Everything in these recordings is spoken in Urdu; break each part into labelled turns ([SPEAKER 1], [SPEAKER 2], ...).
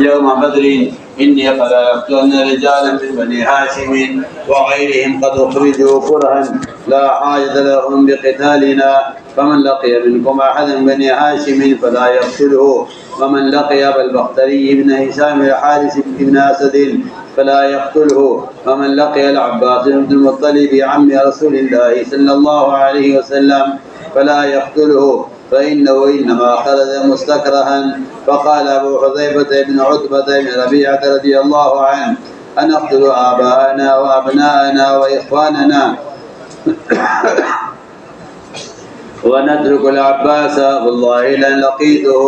[SPEAKER 1] يوم بدر إني قد عرفت أن رجالا من بني هاشم وغيرهم قد أخرجوا كرها لا حاجة لهم بقتالنا، فمن لقي منكم أحد من بني هاشم فلا يقتله، ومن لقي أبا البختري بن هشام الحارث بن أسد فلا يقتله، ومن لقي العباس بن المطلب عم رسول الله صلى الله عليه وسلم فلا يقتله، فإنه إنما خرج مستكرها. فقال أبو حذيفة بن عتبة بن ربيعة رضي الله عنه: أنقتل آباءنا وأبناءنا وإخواننا ونترك العباس؟ والله لن لقيته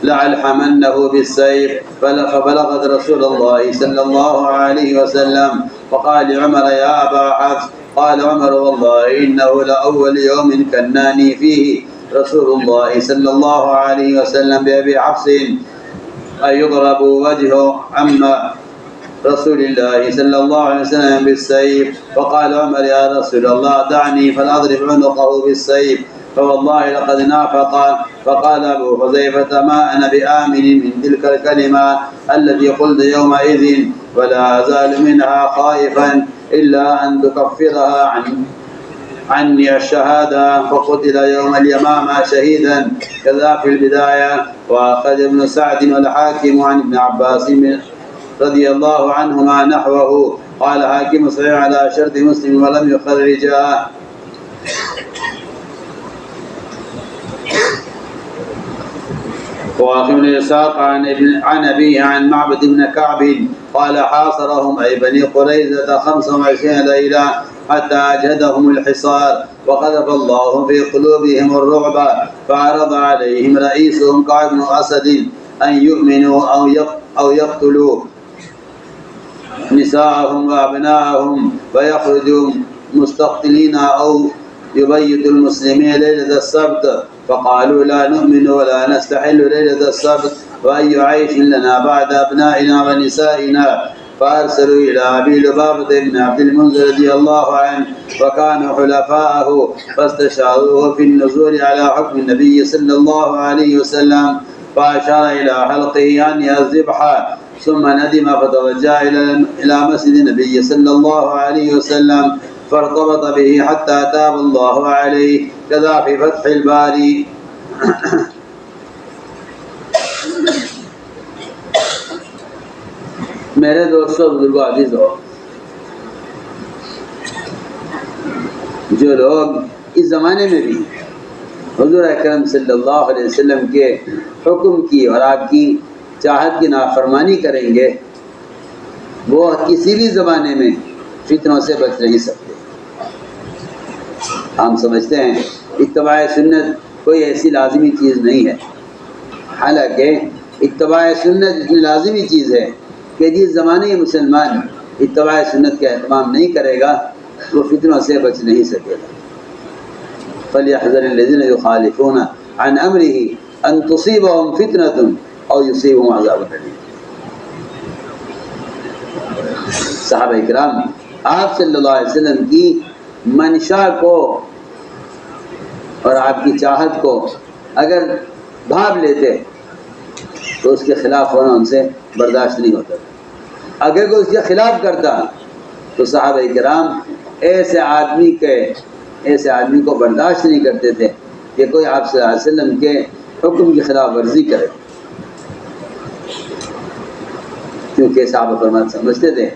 [SPEAKER 1] لألحمنه بالسيف. فبلغت رسول الله صلى الله عليه وسلم فقال عمر: يا أبا حفص. قال عمر: والله إنه لأول يوم كناني فيه رسول الله صلى الله عليه وسلم بأبي حفص أن يضرب وجه عم رسول الله صلى الله عليه وسلم بالسيف. فقال عمر: يا رسول الله دعني فلأضرب عنقه بالسيف، فوالله لقد نافق. فقال أبو حذيفة: ما أنا بآمن من تلك الكلمة التي قلت يومئذ، ولا أزال منها خائفا إلا أن تكفرها عني الشهادة. فقتل يوم اليمامة شهيدا. كذا في البداية. وأخذ ابن سعد والحاكم عن ابن عباس رضي الله عنهما نحوه. قال حاكم: صحيح على شرط مسلم ولم يخرجها. وأخي بن إسحاق عن أبيه عن معبد بن كعب قال: حاصرهم أي بني قريظة 25 ليلة حتى أجهدهم الحصار، وقذف الله في قلوبهم الرعب، فعرض عليهم رئيسهم كعب بن أسد أن يؤمنوا أو يقتلوا نساءهم وأبناءهم ويخرجوا مستقتلين أو يبيت المسلمين ليلة السبت. فقالوا: لا نؤمن ولا نستحل ليلة السبت، وأي عيش لنا بعد أبنائنا ونسائنا. فأرسلوا إلى أبي لبابة بن عبد المنذر رضي الله عنه وكانوا حلفاءه، فاستشاروه في النزول على حكم النبي صلى الله عليه وسلم، فأشار إلى حلقه أن الذبح، ثم ندم فتوجه إلى مسجد النبي صلى الله عليه وسلم فارتبط به حتى تاب الله عليه. كذا في فتح الباري. میرے دوستوں بزرگوں عزیزوں، جو لوگ اس زمانے میں بھی حضور اکرم صلی اللہ علیہ وسلم کے حکم کی اور آپ کی چاہت کی نافرمانی کریں گے، وہ کسی بھی زمانے میں فتنوں سے بچ نہیں سکتے۔ ہم سمجھتے ہیں اتباع سنت کوئی ایسی لازمی چیز نہیں ہے، حالانکہ اتباع سنت اتنی لازمی چیز ہے کہ جس زمانے مسلمان اتباع سنت کا اہتمام نہیں کرے گا وہ فتنوں سے بچ نہیں سکے گا۔ فَلْيَحْذَرِ الَّذِينَ يُخَالِفُونَ عَنْ أَمْرِهِ أَن تُصِيبَهُمْ فِتْنَةٌ أَوْ يُصِيبَهُمْ عَذَابٌ أَلِيمٌ۔ صحابہ کرام آپ صلی اللہ علیہ وسلم کی منشا کو اور آپ کی چاہت کو اگر بھانپ لیتے تو اس کے خلاف ہونا ان سے برداشت نہیں ہوتا۔ اگر کوئی اس کے خلاف کرتا تو صحابہ کرام ایسے آدمی کو برداشت نہیں کرتے تھے کہ کوئی آپ صلی اللہ علیہ وسلم کے حکم کی خلاف ورزی کرے، کیونکہ صحابہ فرمان سمجھتے تھے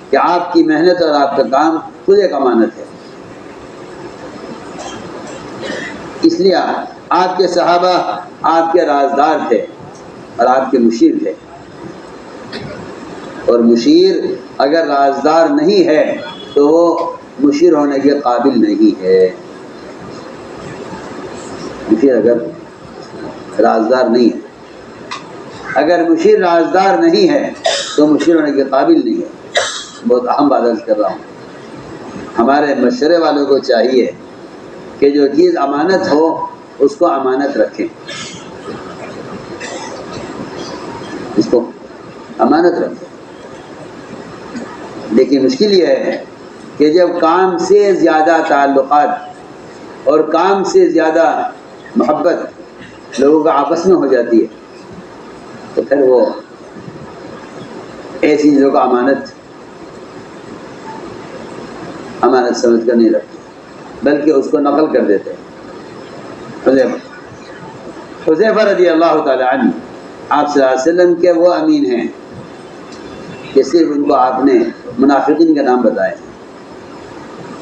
[SPEAKER 1] کہ آپ کی محنت اور آپ کا کام خود ایک امانت ہے۔ اس لیے آپ کے صحابہ آپ کے رازدار تھے اور آپ کے مشیر تھے، اور مشیر اگر رازدار نہیں ہے تو وہ مشیر ہونے کے قابل نہیں ہے۔ مشیر اگر رازدار نہیں ہے، اگر مشیر رازدار نہیں ہے تو مشیر ہونے کے قابل نہیں ہے۔ بہت اہم بات عرض کر رہا ہوں، ہمارے مشورے والوں کو چاہیے کہ جو چیز امانت ہو اس کو امانت رکھیں، اس کو امانت رکھیں۔ لیکن مشکل یہ ہے کہ جب کام سے زیادہ تعلقات اور کام سے زیادہ محبت لوگوں کا آپس میں ہو جاتی ہے تو پھر وہ ایسی چیزوں کا امانت سمجھ کر نہیں رکھتے، بلکہ اس کو نقل کر دیتے ہیں۔ حذیفہ رضی اللہ تعالی عنہ آپ صلی اللہ علیہ وسلم کے وہ امین ہیں کہ صرف ان کو آپ نے منافقین کا نام بتایا۔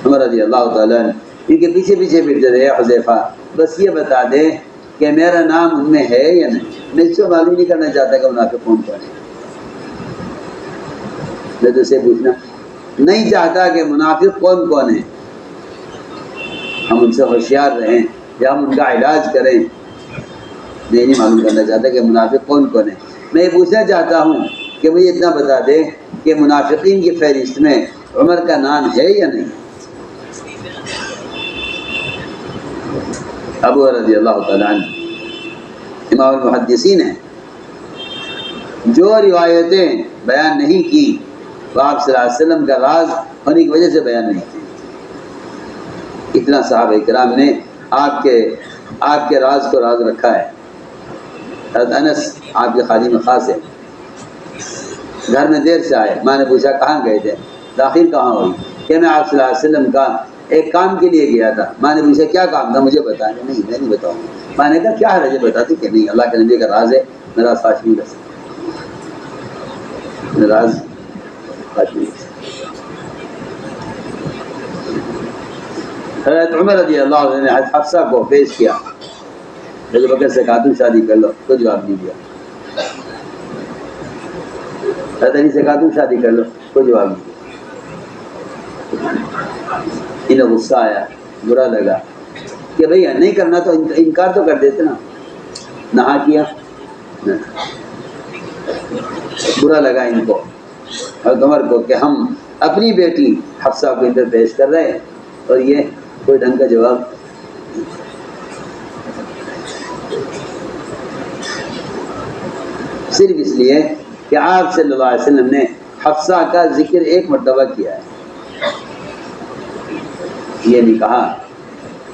[SPEAKER 1] عمر رضی اللہ تعالیٰ عنہ ان کے پیچھے پیچھے پھرتے رہے، حذیفہ بس یہ بتا دیں کہ میرا نام ان میں ہے یا نہیں، میں اس کو معلوم نہیں کرنا چاہتا کہ منافق کون کون ہے، میں تو اسے پوچھنا نہیں چاہتا کہ منافق کون کون ہے، ہم ان سے ہوشیار رہیں یا ہم ان کا علاج کریں، میں نہیں معلوم کرنا چاہتا کہ منافق کون کون ہے، میں یہ پوچھنا چاہتا ہوں کہ مجھے اتنا بتا دے کہ منافقین کی فہرست میں عمر کا نام ہے یا نہیں۔ ابو رضی اللہ تعالیٰ عنہ امام المحدثین ہیں، جو روایتیں بیان نہیں کی وہ آپ صلی اللہ علیہ وسلم کا راز ہونے کی وجہ سے بیان نہیں کی۔ اتنا صحابہ کرام نے آپ کے راز کو راز رکھا ہے۔ حضرت انس آپ کے خادم خاص ہے، گھر میں دیر سے آئے، ماں نے پوچھا کہاں گئے تھے، داخل کہاں ہوئی، کہ میں آپ صلی اللہ علیہ وسلم کا ایک کام کے لیے گیا تھا۔ ماں نے پوچھا کیا کام تھا، مجھے بتایا، نہیں میں نہیں بتاؤں گا۔ ماں نے کہا کیا ہے، مجھے بتاتی کہ نہیں، اللہ کے نبی کا راز ہے، میرا فاش نہیں کر سکتا، میرا راز فاش نہیں کر سکتا۔ حضرت عمر رضی اللہ عنہ نے حضرت حفصہ کو پیش کیا، ابو بکر سے کہا تم شادی کر لو، تو جواب نہیں دیا۔ حضرت علی سے کہا تم شادی کر لو، کوئی جواب نہیں دیا۔ انہیں غصہ آیا، برا لگا کہ بھئی نہیں کرنا تو انکار تو کر دیتے نا، نہا کیا، برا لگا ان کو اور عمر کو کہ ہم اپنی بیٹی حفصہ کو ادھر پیش کر رہے ہیں اور یہ کوئی ڈھنگ کا جواب۔ صرف اس لیے کہ آپ صلی اللہ علیہ وسلم نے حفصہ کا ذکر ایک مرتبہ کیا ہے، یہ نہیں کہا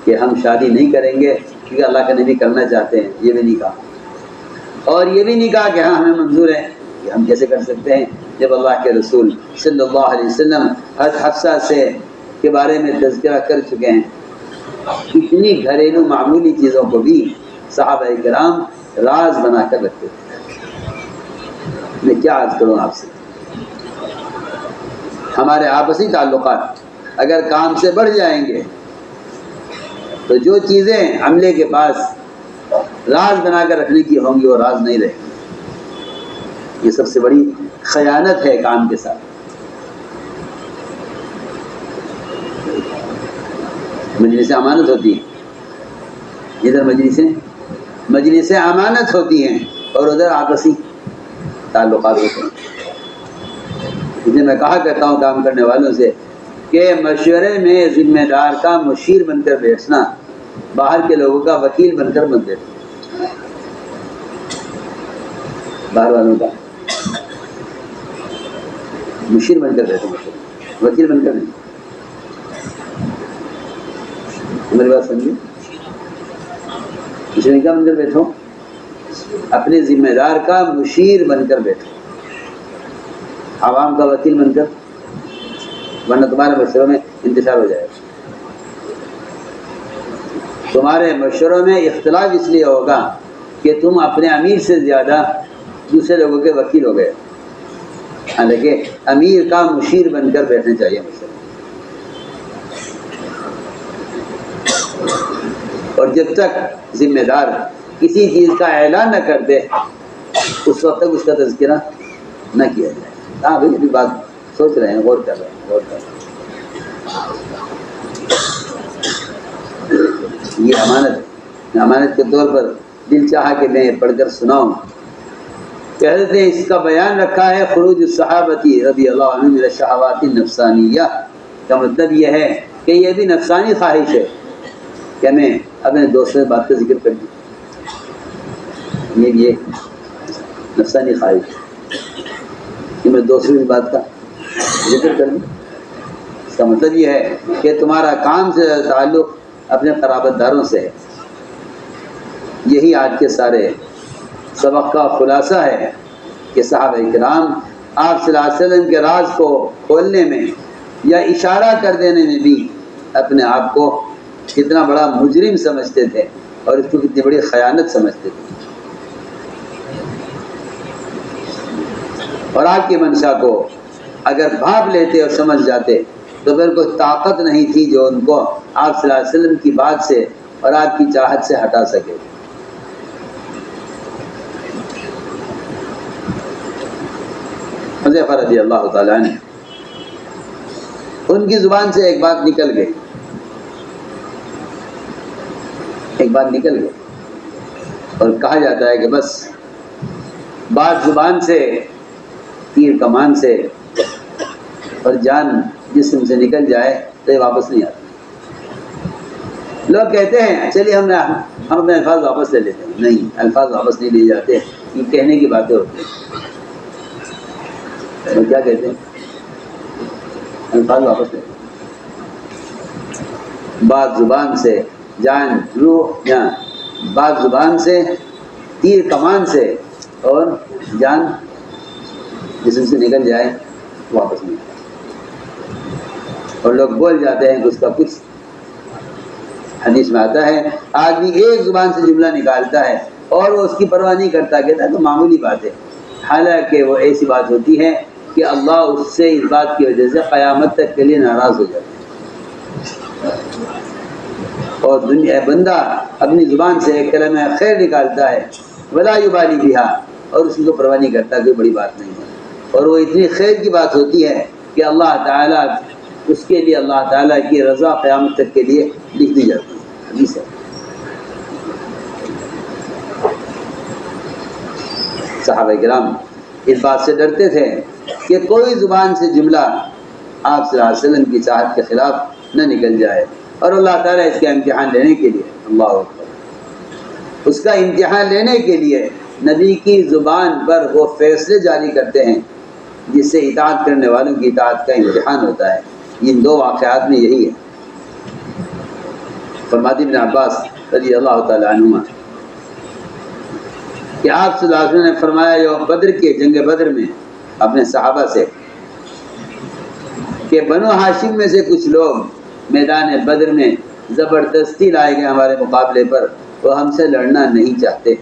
[SPEAKER 1] کہ ہم شادی نہیں کریں گے کیونکہ اللہ کا نبی کرنا چاہتے ہیں، یہ بھی نہیں کہا، اور یہ بھی نہیں کہا کہ ہاں ہمیں منظور ہے، کہ ہم کیسے کر سکتے ہیں جب اللہ کے رسول صلی اللہ علیہ وسلم حضرت حفصہ کے بارے میں تذکرہ کر چکے ہیں۔ اتنی گھریلو معمولی چیزوں کو بھی صحابہ کرام راز بنا کر رکھتے تھے۔ میں کیا عرض کروں آپ سے، ہمارے آپسی تعلقات اگر کام سے بڑھ جائیں گے تو جو چیزیں عملے کے پاس راز بنا کر رکھنے کی ہوں گی وہ راز نہیں رہے گی۔ یہ سب سے بڑی خیانت ہے کام کے ساتھ۔ مجلسیں امانت ہوتی ہیں، ادھر مجلسیں امانت ہوتی ہیں اور ادھر آپسی تعلقات ہوتے ہیں۔ اس لیے میں کہا کرتا ہوں کام کرنے والوں سے کہ مشورے میں ذمہ دار کا مشیر بن کر بیٹھنا، باہر کے لوگوں کا وکیل بن کر مت بیٹھنا، باہر والوں کا مشیر بن کر بیٹھو، وکیل بن کر نہیں۔ میری بات سمجھے، مشیر کا بن کر بیٹھو، اپنے ذمہ دار کا مشیر بن کر بیٹھو، عوام کا وکیل بن کر، ورنہ تمہارے مشوروں میں انتشار ہو جائے گا۔ تمہارے مشوروں میں اختلاف اس لیے ہوگا کہ تم اپنے امیر سے زیادہ دوسرے لوگوں کے وکیل ہو گئے، حالانکہ امیر کا مشیر بن کر بیٹھنا چاہیے مشورہ۔ اور جب تک ذمہ دار کسی چیز کا اعلان نہ کر دے اس وقت تک اس کا تذکرہ نہ کیا جائے۔ ہاں بھائی ابھی بات سوچ رہے ہیں، غور کر رہے ہیں۔ یہ امانت کے طور پر دل چاہا کہ میں پڑھ کر سناؤں۔ کہتے ہیں اس کا بیان رکھا ہے خروج الصحابتی رضی اللہ عنہ من الشہوات النفسانیہ، کا مطلب یہ ہے کہ یہ بھی نفسانی خواہش ہے کہ میں اپنے دوستوں سے بات کا ذکر کر دوں، یہ بھی ایک نفسانی خواہش کہ میں دوسروں کی بات کا ذکر کر دوں۔ اس کا مطلب یہ ہے کہ تمہارا کام سے تعلق اپنے قرابت داروں سے ہے۔ یہی آج کے سارے سبق کا خلاصہ ہے کہ صحابہ کرام آپ صلی اللہ علیہ وسلم کے راز کو کھولنے میں یا اشارہ کر دینے میں بھی اپنے آپ کو کتنا بڑا مجرم سمجھتے تھے اور اس کو کتنی بڑی خیانت سمجھتے تھے. اور آپ کی منشا کو اگر بھاپ لیتے اور سمجھ جاتے تو پھر کوئی طاقت نہیں تھی جو ان کو آپ صلی اللہ علیہ وسلم کی بات سے اور آپ کی چاہت سے ہٹا سکے. حذیفہ رضی اللہ تعالیٰ عنہ ان کی زبان سے ایک بات نکل گئی، اور کہا جاتا ہے کہ بس بات زبان سے، تیر کمان سے اور جان جسم سے نکل جائے تو یہ واپس نہیں آتا. لوگ کہتے ہیں چلیے ہم اپنے الفاظ واپس لے لیتے ہیں. نہیں، الفاظ واپس نہیں لیے جاتے، یہ کہنے کی باتیں ہوتی ہیں. کیا کہتے ہیں؟ الفاظ واپس لے. بات زبان سے، جان روح، یا بات زبان سے، تیر کمان سے اور جان جسم سے نکل جائے واپس نہیں آتا. اور لوگ بول جاتے ہیں کہ اس کا کچھ، حدیث میں آتا ہے آدمی ایک زبان سے جملہ نکالتا ہے اور وہ اس کی پرواہ نہیں کرتا، کہتا ہے تو معمولی بات ہے، حالانکہ وہ ایسی بات ہوتی ہے کہ اللہ اس سے اس بات کی وجہ سے قیامت تک کے لیے ناراض ہو جاتا ہے. اور دنیا بندہ اپنی زبان سے ایک کلمہ خیر نکالتا ہے ولا یبالی بہا، اور اس کو پرواہ نہیں کرتا، کوئی بڑی بات نہیں ہے، اور وہ اتنی خیر کی بات ہوتی ہے کہ اللہ تعالیٰ اس کے لیے، اللہ تعالیٰ کی رضا قیامت تک کے لیے لکھ دی جاتی ہے. حدیث ہے. صحابہ کرام اس بات سے ڈرتے تھے کہ کوئی زبان سے جملہ آپ صلی اللہ علیہ وسلم کی چاہت کے خلاف نہ نکل جائے، اور اللہ تعالیٰ اس کا امتحان لینے کے لیے، اللہ اکبر، اس کا امتحان لینے کے لیے نبی کی زبان پر وہ فیصلے جاری کرتے ہیں جس سے اطاعت کرنے والوں کی اطاعت کا امتحان ہوتا ہے. ان دو واقعات میں یہی ہے. فرماتے ابن عباس رضی اللہ تعالیٰ عنہما کہ آپ صلی اللہ علیہ وسلم نے فرمایا یوم بدر کے جنگ بدر میں اپنے صحابہ سے کہ بنو ہاشم میں سے کچھ لوگ میدان بدر میں زبردستی لائے گئے ہمارے مقابلے پر، وہ ہم سے لڑنا نہیں چاہتے،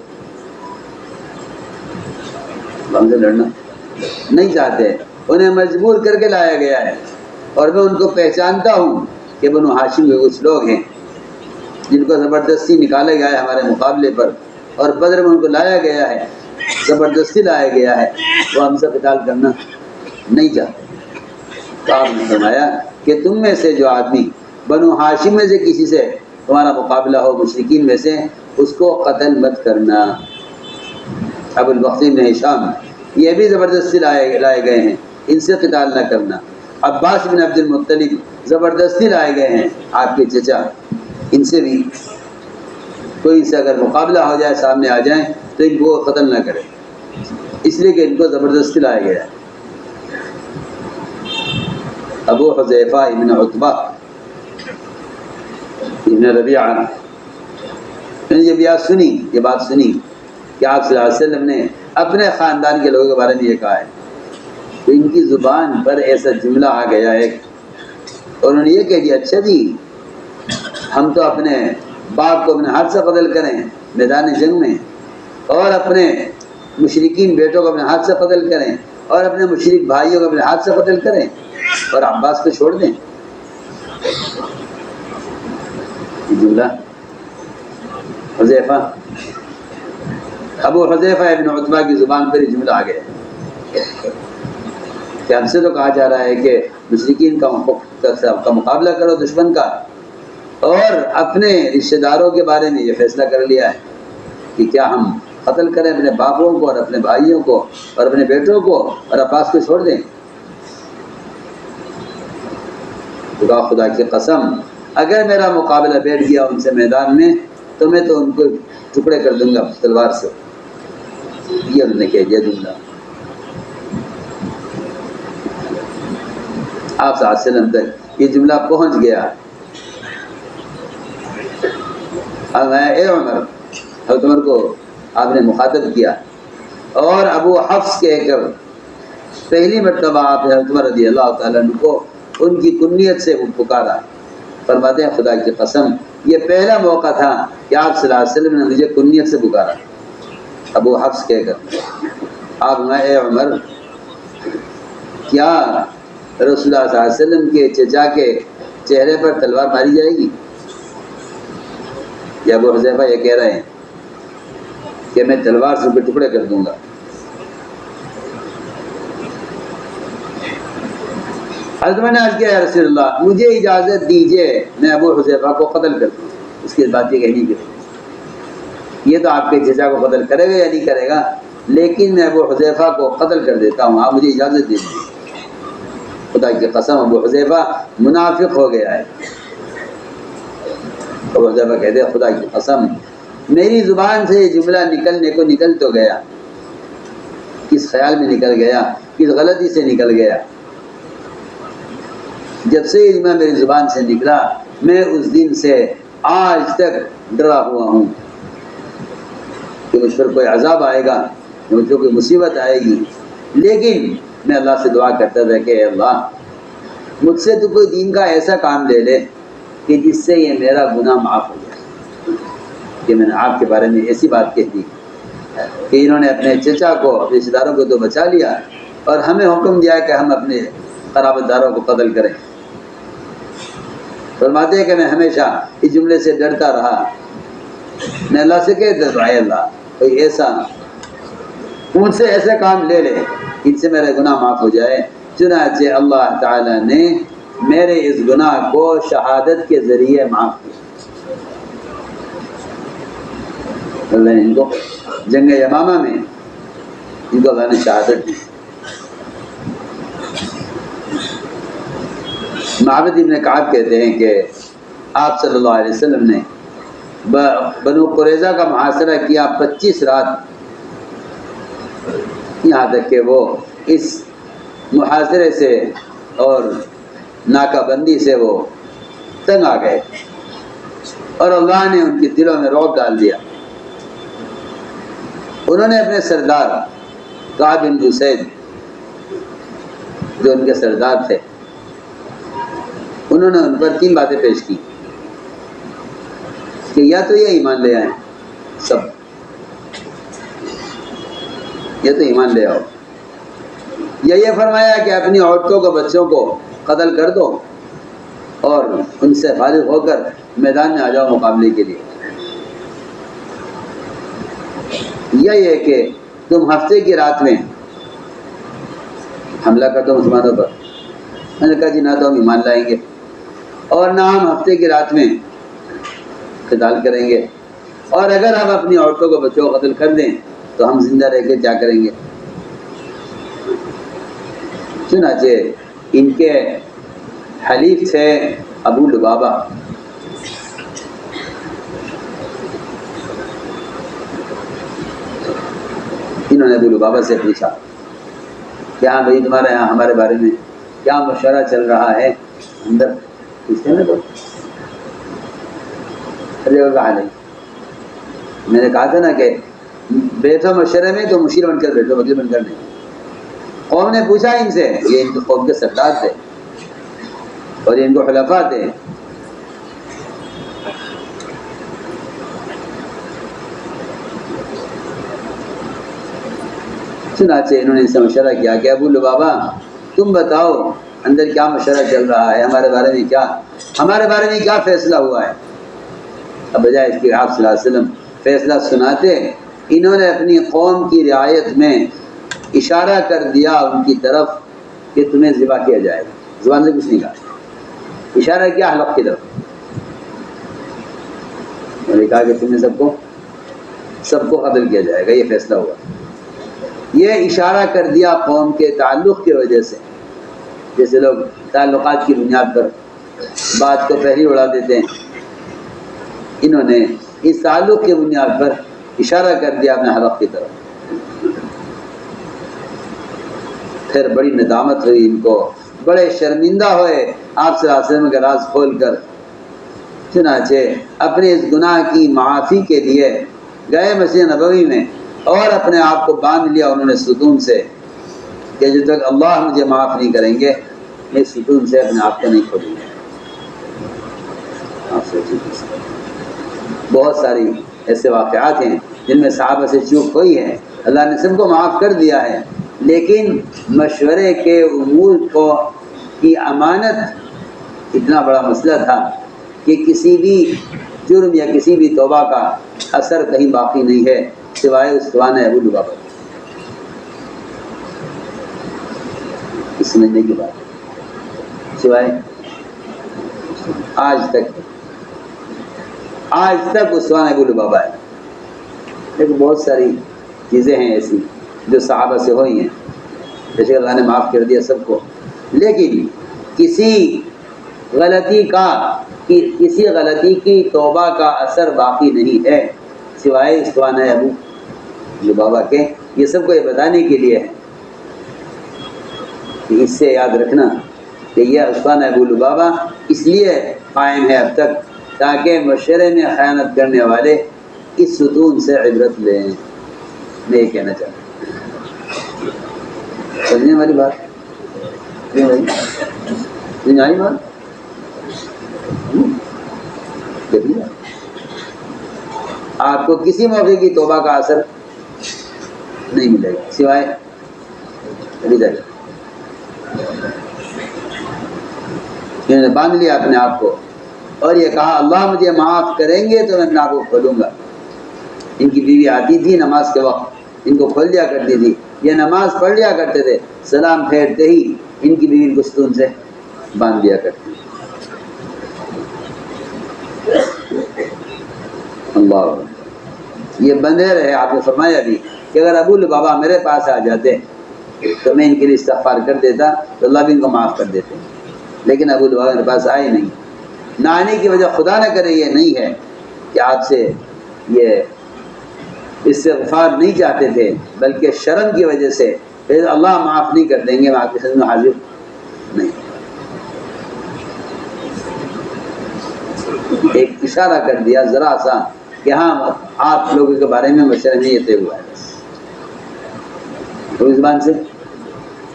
[SPEAKER 1] ہم سے لڑنا نہیں چاہتے، انہیں مجبور کر کے لایا گیا ہے. اور میں ان کو پہچانتا ہوں کہ بنو ہاشم کے کچھ لوگ ہیں جن کو زبردستی نکالا گیا ہے ہمارے مقابلے پر، اور بدر میں ان کو لایا گیا ہے، زبردستی لایا گیا ہے، وہ ہم سے قتال کرنا نہیں چاہتے. تو آپ نے فرمایا کہ تم میں سے جو آدمی بنو ہاشم میں سے کسی سے تمہارا مقابلہ ہو مشرکین میں سے، اس کو قتل مت کرنا. ابو البختری بن ہشام یہ بھی زبردستی لائے گئے ہیں، ان سے قتال نہ کرنا. عباس بن عبد المطلب زبردستی لائے گئے ہیں، آپ کے چچا، ان سے بھی کوئی سے اگر مقابلہ ہو جائے، سامنے آ جائیں تو ان کو قتل نہ کرے، اس لیے کہ ان کو زبردستی لایا گیا ہے. ابو حذیفہ ابن عتبہ ابن ربیعہ نے یہ بات سنی کہ آپ صلی اللہ علیہ وسلم نے اپنے خاندان کے لوگوں کے بارے میں یہ کہا ہے، تو ان کی زبان پر ایسا جملہ آ گیا ہے اور انہوں نے یہ کہہ دیا اچھا جی ہم تو اپنے باپ کو اپنے ہاتھ سے قتل کریں میدان جنگ میں، اور اپنے مشرکین بیٹوں کو اپنے ہاتھ سے قتل کریں، اور اپنے مشرک بھائیوں کو اپنے ہاتھ سے قتل کریں، اور عباس کو چھوڑ دیں. جملہ حذیفہ، ابو حذیفہ ابن عتبہ کی زبان پر یہ جملہ آ گیا کہ ہم سے تو کہا جا رہا ہے کہ مشرکین کا مقابلہ کرو دشمن کا، اور اپنے رشتہ داروں کے بارے میں یہ فیصلہ کر لیا ہے کہ کیا ہم قتل کریں اپنے باپوں کو اور اپنے بھائیوں کو اور اپنے بیٹوں کو، اور عباس کو چھوڑ دیں. خدا کی قسم اگر میرا مقابلہ بیٹھ گیا ان سے میدان میں تو میں تو ان کو ٹکڑے کر دوں گا تلوار سے. یہ انہوں نے کہہ دیا جملہ. آپ صلی اللہ علیہ وسلم تک یہ جملہ پہنچ گیا. اے عمر، حضرت عمر کو آپ نے مخاطب کیا، اور ابو حفص کہہ کر
[SPEAKER 2] پہلی مرتبہ آپ نے حضرت رضی اللہ تعالیٰ عنہ کو ان کی کنیت سے وہ پکارا. فرماتے ہیں خدا کی قسم یہ پہلا موقع تھا کہ آپ صلی اللہ علیہ وسلم نے مجھے کنیت سے پکارا ابو حفص کہہ کر. آپ نے اے عمر کیا رسول اللہ صلی اللہ علیہ وسلم کے چچا کے چہرے پر تلوار ماری جائے گی؟ یا ابو حذیفہ یہ کہہ رہے ہیں کہ میں تلوار سے ٹکڑے کر دوں گا. حضرت نے عرض کیا یا رسول اللہ مجھے اجازت دیجئے میں ابو حذیفہ کو قتل کر دوں. اس کی بات یہ کہنی کہ یہ تو آپ کے چچا کو قتل کرے گا یا نہیں کرے گا، لیکن میں ابو حذیفہ کو قتل کر دیتا ہوں، آپ مجھے اجازت دیجیے. خدا کی قسم ابو حذیفہ منافق ہو گیا ہے. ابو حذیفہ کہتے ہیں خدا کی قسم میری زبان سے یہ جملہ نکل تو گیا، کس خیال میں نکل گیا، کس غلطی سے نکل گیا. جب سے یہ جملہ میری زبان سے نکلا میں اس دن سے آج تک ڈرا ہوا ہوں کہ مجھ پر کوئی عذاب آئے گا، مجھ پر کوئی مصیبت آئے گی. لیکن میں اللہ سے دعا کرتا تھا کہ اے اللہ مجھ سے تو کوئی دین کا ایسا کام لے لے کہ جس سے یہ میرا گناہ معاف ہو جائے. کہ میں نے آپ کے بارے میں ایسی بات کہہ دی کہ انہوں نے اپنے چچا کو اپنے رشتہ داروں کو تو بچا لیا اور ہمیں حکم دیا کہ ہم اپنے قرابت داروں کو قتل کریں. فرماتے ہیں کہ میں ہمیشہ اس جملے سے ڈرتا رہا. میں اللہ سے کہتا تھا اے اللہ کوئی ایسا مجھ سے ایسے کام لے لے ان سے میرا گناہ معاف ہو جائے. چنانچہ اللہ تعالیٰ نے میرے اس گناہ کو شہادت کے ذریعے معاف کیا. اللہ نے ان کو جنگ یمامہ میں ان کو اللہ نے شہادت دی. معبد ابن کعب کہتے ہیں کہ آپ صلی اللہ علیہ وسلم نے بنو قریظہ کا محاصرہ کیا 25 رات، یہاں تک کہ وہ اس محاصرے سے اور ناکہ بندی سے وہ تنگ آ گئے اور اللہ نے ان کے دلوں میں رعب ڈال دیا. انہوں نے اپنے سردار کعب بن اسید جو ان کے سردار تھے انہوں نے ان پر 3 باتیں پیش کی کہ یا تو یہ ایمان لے آئیں سب، یا تو ایمان لے آؤ، یا یہ فرمایا کہ اپنی عورتوں کو بچوں کو قتل کر دو اور ان سے فارغ ہو کر میدان میں آ جاؤ مقابلے کے لیے، یا یہ کہ تم ہفتے کی رات میں حملہ کر دو مسلمانوں پر. میں نے کہا جی نہ تو ہم ایمان لائیں گے اور نہ ہم ہفتے کی رات میں قتال کریں گے، اور اگر ہم اپنی عورتوں کو بچوں کو قتل کر دیں تو ہم زندہ رہ کے کیا کریں گے. چنانچہ ان کے حلیف تھے ابو لبابہ. انہوں نے ابو لبابہ سے پوچھا کہ ہاں بھائی تمہارے یہاں ہمارے بارے میں کیا مشورہ چل رہا ہے اندر؟ پوچھتے نا تو کہا نہیں. میں نے کہا تھا نا کہ بیٹھو مشورے میں تو مشیر بن کر بیٹھو، وکیل بن کر نہیں. قوم نے پوچھا ان سے، یہ ان قوم کے سردار تھے اور ان کو خلفاء تھے. چنانچہ انہوں نے ان سے مشورہ کیا کہ ابو لبابہ تم بتاؤ اندر کیا مشورہ چل رہا ہے، ہمارے بارے میں کیا فیصلہ ہوا ہے. اب بجائے اس کے آپ صلی اللہ علیہ وسلم فیصلہ سناتے، انہوں نے اپنی قوم کی رعایت میں اشارہ کر دیا ان کی طرف کہ تمہیں ذبح کیا جائے گا. زبان سے کچھ نہیں کہا، اشارہ کیا حلق کی طرف. انہوں نے کہا کہ تمہیں سب کو قتل کیا جائے گا، یہ فیصلہ ہوا. یہ اشارہ کر دیا قوم کے تعلق کی وجہ سے. جیسے لوگ تعلقات کی بنیاد پر بات کو پہلی اڑا دیتے ہیں، انہوں نے اس تعلق کی بنیاد پر اشارہ کر دیا اپنے حلق کی طرف. پھر بڑی ندامت ہوئی ان کو، بڑے شرمندہ ہوئے آپ صلی اللہ علیہ وسلم کا راز کھول کر. چنانچہ اپنے اس گناہ کی معافی کے لیے گئے مسجد نبوی میں اور اپنے آپ کو باندھ لیا انہوں نے ستون سے کہ جب تک اللہ مجھے معاف نہیں کریں گے میں ستون سے اپنے آپ کو نہیں کھولوں گا. آپ سوچیے بہت ساری ایسے واقعات ہیں جن میں صحابہ سے چوک ہوئی ہے, اللہ نے سب کو معاف کر دیا ہے, لیکن مشورے کے امور کو کی امانت اتنا بڑا مسئلہ تھا کہ کسی بھی جرم یا کسی بھی توبہ کا اثر کہیں باقی نہیں ہے سوائے استوان ابو لبابہ. اس سمجھنے کی بات سوائے آج تک استوان ابو لبابہ ہے. لیکن بہت ساری چیزیں ہیں ایسی جو صحابہ سے ہوئی ہیں, جیسے اللہ نے معاف کر دیا سب کو, لیکن کسی غلطی کی توبہ کا اثر باقی نہیں ہے سوائے استوان ابو لبابہ کے. یہ سب کو یہ بتانے کے لیے ہے کہ اس سے یاد رکھنا کہ یہ استوان ابو لبابہ اس لیے قائم ہے اب تک تاکہ مشورے میں خیانت کرنے والے اس ستون سے عبرت لیں. میں یہ کہنا چاہتا ہوں, سمجھنے والی بات آئی بات آپ کو کسی موقع کی توبہ کا اثر نہیں ملے گا سوائے ردت. انہوں نے باندھ لیا اپنے آپ کو اور یہ کہا اللہ مجھے معاف کریں گے تو میں اپنے آپ کو کھولوں گا. ان کی بیوی آتی تھی نماز کے وقت, ان کو کھول دیا کرتی تھی, یہ نماز پڑھ لیا کرتے تھے, سلام پھیرتے ہی ان کی بیوی کو ستون سے باندھ دیا کرتی. اللہ یہ بندے رہے. آپ نے فرمایا بھی کہ اگر ابو لبابہ میرے پاس آ جاتے تو میں ان کے لیے استغفار کر دیتا تو اللہ بھی ان کو معاف کر دیتے, لیکن ابو لبابہ میرے پاس آئے نہیں. نہ آنے کی وجہ خدا نہ کرے یہ نہیں ہے کہ آپ سے یہ استغفار نہیں چاہتے تھے, بلکہ شرم کی وجہ سے پھر اللہ معاف نہیں کر دیں گے, میں آپ کے سامنے حاضر نہیں. ایک اشارہ کر دیا ذرا سا کہ ہاں آپ لوگوں کے بارے میں مشورہ نہیں یہ طے ہوا ہے, تو زبان سے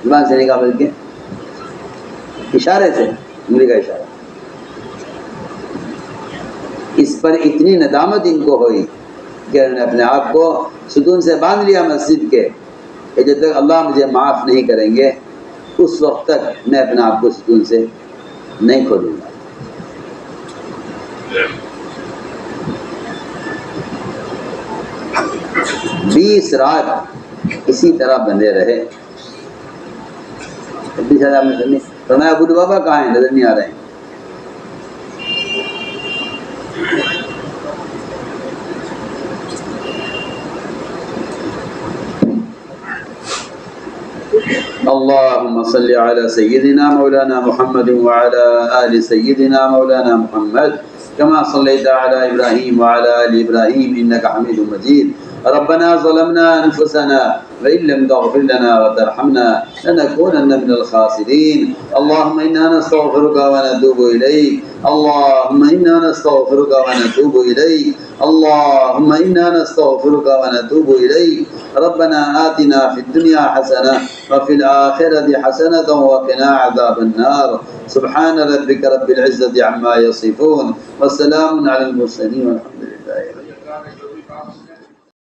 [SPEAKER 2] نہیں کہا بلکہ اشارے سے, انگلی کا اشارہ. اس پر اتنی ندامت ان کو ہوئی کہ انہوں نے اپنے آپ کو ستون سے باندھ لیا مسجد کے کہ جب تک اللہ مجھے معاف نہیں کریں گے اس وقت تک میں اپنے آپ کو ستون سے نہیں کھولوں گا. 20 رات اسی طرح بندے رہے. فرمایا ابو لبابہ کہاں ہیں, نظر نہیں آ رہے ہیں. اللهم صل على سيدنا مولانا محمد وعلى آل سيدنا مولانا محمد كما صليت على إبراهيم وعلى آل إبراهيم إنك حميد مجيد. ربنا ظلمنا أنفسنا وإن لم تغفر لنا وترحمنا لنكونن من الخاسرين. اللهم إنا نستغفرك ونتوب إليك. اللهم إنا نستغفرك ونتوب إليك. اللهم إنا نستغفرك ونتوب إليك. ربنا آتنا في الدنيا حسنة وفي الآخرة حسنة وقنا عذاب النار. سبحان ربك رب العزة عما يصفون وسلام على المرسلين والحمد لله.